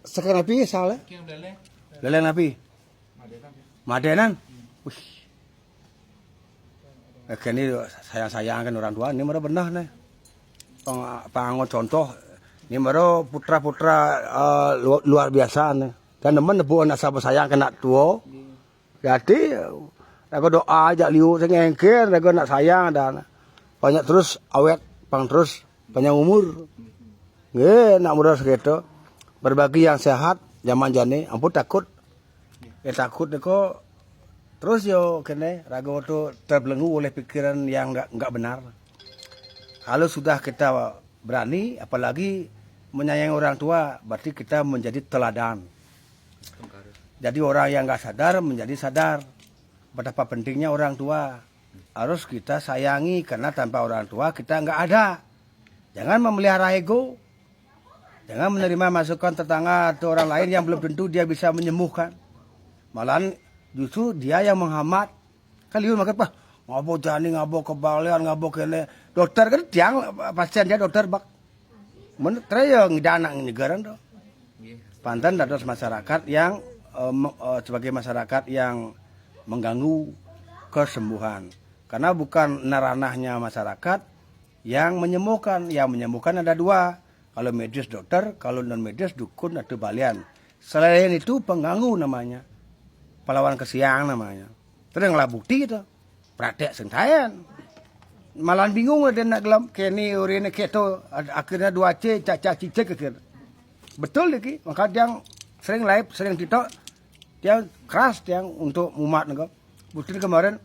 Sekarang api salah. Leleng api. Madenan. Wih. Kini sayang-sayang kan orang tua. Ini mereka benar nih. Pangon contoh. Ini mereka putra-putra luar biasa nih. Dan teman nebu anak sahabat sayang kena tua. Jadi aku doa aja liu sengengker. Aku nak sayang dan banyak terus awet, pang terus panjang umur. Nggak nak mudah segitu. Berbagi yang sehat, zaman jani, ampun takut. Takut kok terus yo kene ragu tu terbelenggu oleh pikiran yang enggak benar. Kalau sudah kita berani, apalagi menyayangi orang tua, berarti kita menjadi teladan. Jadi orang yang enggak sadar menjadi sadar. Betapa pentingnya orang tua. Harus kita sayangi karena tanpa orang tua kita enggak ada. Jangan memelihara ego. Jangan menerima masukan tetangga atau orang lain yang belum tentu dia bisa menyembuhkan. Malahan justru dia yang menghambat. Kan liur makan apa? Ngabo jani, ngabo kebalian, ngabo kene. Dokter kan tiang pasien dia dokter bak. Men traya ngidana negara do. Pantan dados masyarakat yang sebagai masyarakat yang mengganggu kesembuhan. Karena bukan ranahnya masyarakat yang menyembuhkan. Yang menyembuhkan ada dua. Kalau medis dokter, kalau non medis dukun atau balian. Selain itu pengganggu namanya. Pahlawan kesiang namanya. Terus ngelah bukti itu. Praktek sentayan. Malahan bingung dia nak gelam. Kini urine keto. Akhirnya 2C cak cicek akhir. Betul lagi. Maka dia sering live, sering TikTok. Dia keras dia untuk umat. Bukti kemarin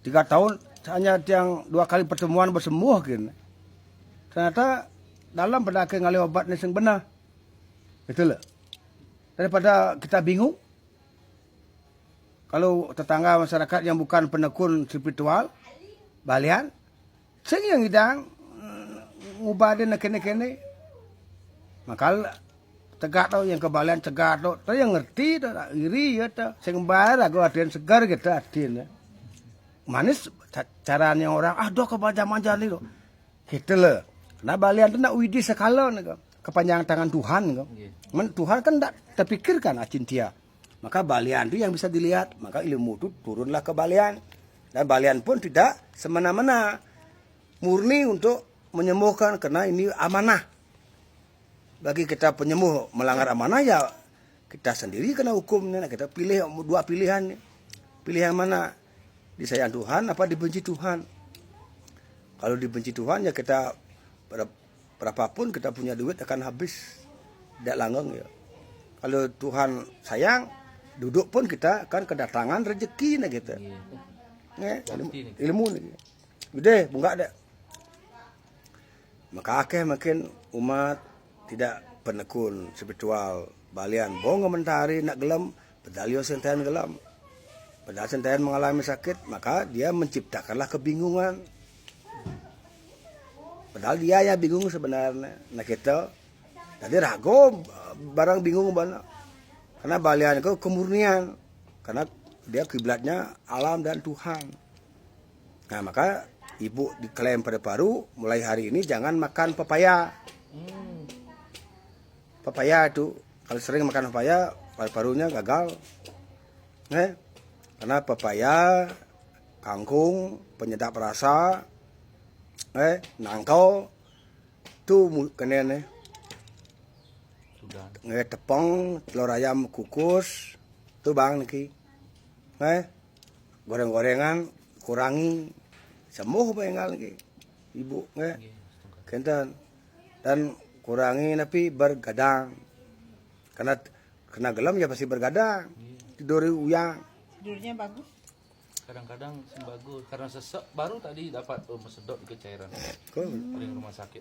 3 tahun hanya yang 2 kali pertemuan bersembuh. Ternyata dalam pendakian ngali obat ni sing benar. Betul tak? Daripada kita bingung. Kalau tetangga masyarakat yang bukan penekun spiritual, balian, sing yang hidang, ngubah dia kene-kene. Maka tegak tau yang kebalian tegak tau. Tapi yang ngerti tau, iri ya tau. Sing bayar aku adian segar gitu adian. Manis caranya orang, doh kebaca-baca ni loh. Gitu loh. Nah balian itu nak widi sekala kepanjangan tangan Tuhan. Tuhan kan tak terpikirkan acintia. Maka balian itu yang bisa dilihat. Maka ilmu itu turunlah ke balian. Dan balian pun tidak semena-mena. Murni untuk menyembuhkan karena ini amanah. Bagi kita penyembuh melanggar amanah ya kita sendiri kena hukumnya. Kita pilih 2 pilihan. Pilih yang mana? Disayang Tuhan apa dibenci Tuhan? Kalau dibenci Tuhan ya kita berapapun kita punya duit akan habis. Tidak langgeng ya. Kalau Tuhan sayang, duduk pun kita akan kedatangan rezeki nah gitu. Ilmu nih. Gede, bunga deh. Maka akeh makin umat tidak penekun spiritual. Balian bongo mentari nak gelam, pedalio sentayan gelam. Padahal sentayan mengalami sakit, maka dia menciptakanlah kebingungan. Padahal dia yang bingung sebenarnya. Nah kita, jadi ragu barang bingung banget. Karena balian itu kemurnian. Karena dia kiblatnya alam dan Tuhan. Nah maka ibu diklaim pada paru, mulai hari ini jangan makan pepaya. Pepaya itu, kalau sering makan pepaya, paru-parunya gagal. Karena pepaya, kangkung, penyedap rasa, nangkau tu kena tepung, telur ayam kukus tu bang niki. Goreng-gorengan kurangi semua pengal niki. Ibu kenten dan kurangi tapi bergadang. Karena kena gelam ya pasti bergadang. Tidur uyang. Tidurnya bagus. Kadang-kadang bagus karena sesek baru tadi dapat mesedot ke cairan paling rumah sakit.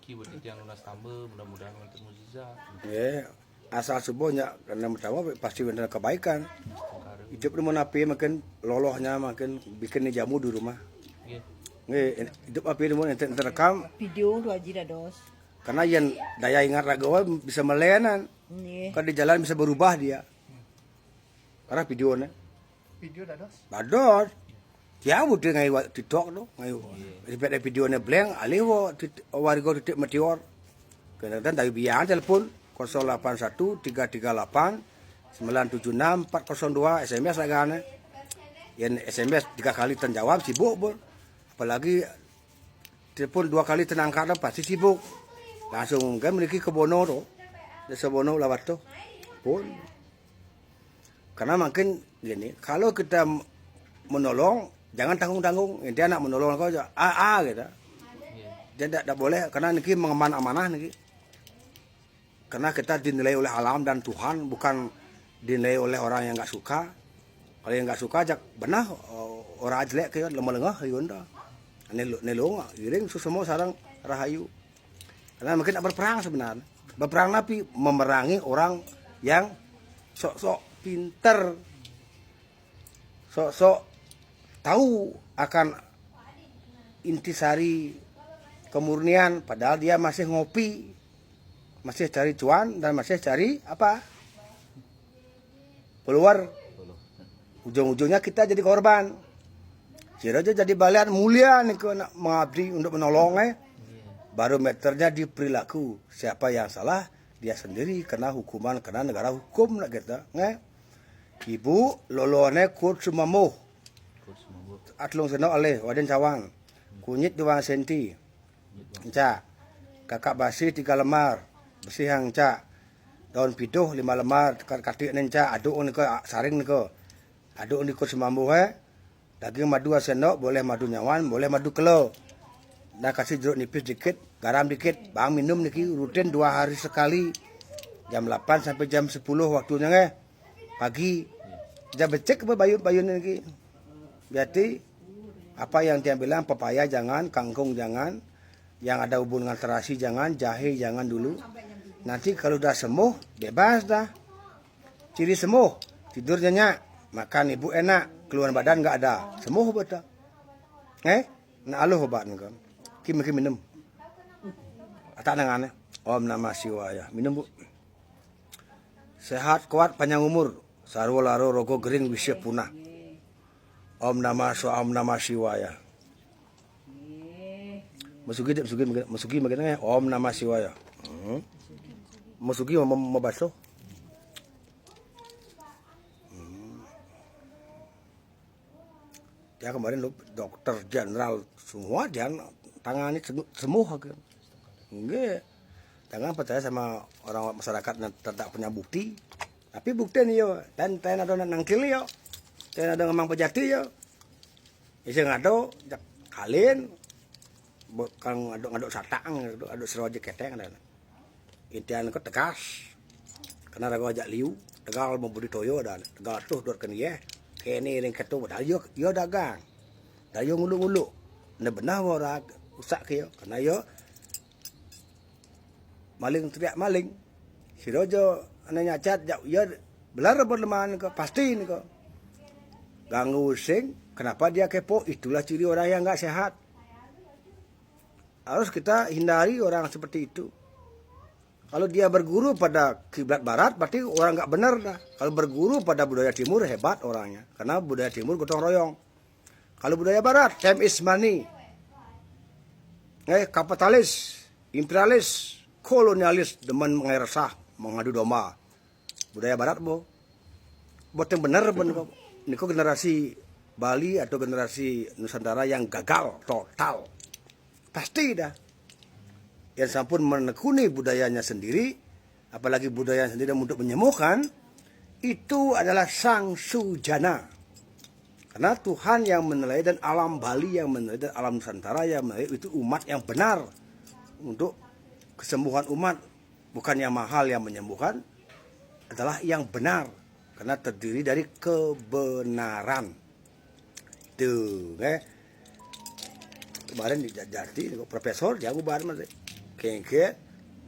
Kibat yang lunas tambah mudah-mudahan untuk mukjizat. Asal subuhnya karena pertama pasti benar kebaikan. Hidup rumah api makin lolohnya makin bikin jamu di rumah. Hidup api rumah yang terekam. Video 2 jira dos. Karena yang daya ingat ragawa bisa melenan. Kalau di jalan bisa berubah dia. Karena videonya. Video dados. Dados. Ya bude ngai wa TikTok tu, ngai repet video ne blank ali wo warga titik meteor. Kadang-kadang dari biang telepon 081 338 976 402 SMS agane. Yang SMS 3 kali terjawab sibuk bol. Apalagi telepon 2 kali terangkat pasti sibuk. Langsung kan memiliki kebono tu. Desa bono lawat tu. Pun. Karena mungkin gini, kalau kita menolong jangan tanggung-tanggung. Dia nak menolong kau aja. Gitu. Dia tak boleh karena niki mengemban amanah niki. Karena kita dinilai oleh alam dan Tuhan, bukan dinilai oleh orang yang nggak suka. Kalau yang nggak suka ajak benar orang jelek kayak lemah lengah yunda. Nelong iring semua sarang rahayu. Karena mungkin nak berperang sebenarnya. Berperang tapi memerangi orang yang sok-sok pinter. Sok-sok tahu akan intisari kemurnian padahal dia masih ngopi. Masih cari cuan dan masih cari apa? Keluar. Ujung-ujungnya kita jadi korban. Siraja jadi balian mulia nih nak mengabdi untuk menolong Barometernya di perilaku. Siapa yang salah dia sendiri kena hukuman kena negara hukum nak kita. Ibu lolone kut sumamuh. Atlung seno oleh waden cawang. Kunyit 2 senti. Enca. Kakak basi 3 lembar. Bersih hang cak. Daun piduh 5 lembar. Katik nenca aduk ni ke saring ni ke. Aduk ni ke semambu Daging madu 2 sendok, boleh madu nyawan, boleh madu kelo. Dan kasih jeruk nipis dikit, garam dikit. Bang minum niki rutin 2 hari sekali. Jam 8 sampai jam 10 waktunya pagi. Jangan becek apa bayun niki. Berarti apa yang dia bilang pepaya jangan, kangkung jangan. Yang ada hubungan terasi jangan, jahe jangan dulu. Nanti kalau udah sembuh, bebas dah. Ciri sembuh, tidur nyenyak, makan ibu enak, keluar badan nggak ada. Sembuh betul. Nak aluh obat ni kan. Kim minum. Tak nangan. Om Namah Shivaya. Minum bu. Sehat, kuat, panjang umur. Sarwa laro rogo gering wisya punah. Om Namah Shivaya. Masuki magana Om Namah Shivaya. Masuki mabaso. Dia kemarin dokter jenderal semua dia tangani semua kan. Enggak. Jangan percaya sama orang masyarakat yang tidak punya bukti. Tapi bukti nih yo, dan ada nangkil yo. Dan ada ngemang pejati yo. Isi ngado kalian bukan ngaduk satang, aduk seroje keteng ada. Intian ko tegas. Karena rago ajak liu, tegal membudi toyo dan tegal tuh dot kan ye. Kene ring ketu padahal yo dagang. Dan yo ngulu-ngulu. Ne benar ora usak ke yo karena yo maling teriak maling. Si rojo ane nyacat yo belar berleman ko pasti ni ko. Ganggu sing, kenapa dia kepo? Itulah ciri orang yang enggak sehat. Harus kita hindari orang seperti itu. Kalau dia berguru pada kiblat barat, berarti orang nggak benar dah. Kalau berguru pada budaya timur, hebat orangnya. Karena budaya timur gotong royong. Kalau budaya barat, time is money. Kapitalis, imperialis, kolonialis, demen mengeresah, mengadu domba. Budaya barat, buat yang benar, ini kok generasi Bali atau generasi Nusantara yang gagal total. Pasti dah. Yang sampun menekuni budayanya sendiri, apalagi budaya sendiri untuk menyembuhkan, itu adalah sang sujana. Karena Tuhan yang menilai dan alam Bali yang menilai dan alam Nusantara yang menilai itu umat yang benar untuk kesembuhan umat. Bukan yang mahal yang menyembuhkan, adalah yang benar. Karena terdiri dari kebenaran. Tuh, kemarin di Jati, profesor jago banget mas. Kengke,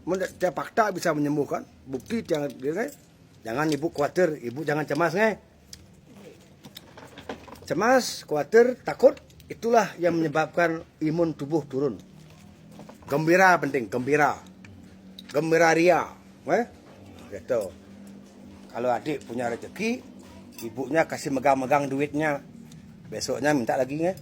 setiap fakta bisa menyembuhkan. Bukti jangan ibu khawatir, ibu jangan cemas Cemas, khawatir, takut, itulah yang menyebabkan imun tubuh turun. Gembira penting, gembira ria, gitu. Kalau adik punya rezeki, ibunya kasih megang-megang duitnya. Besoknya minta lagi nggak?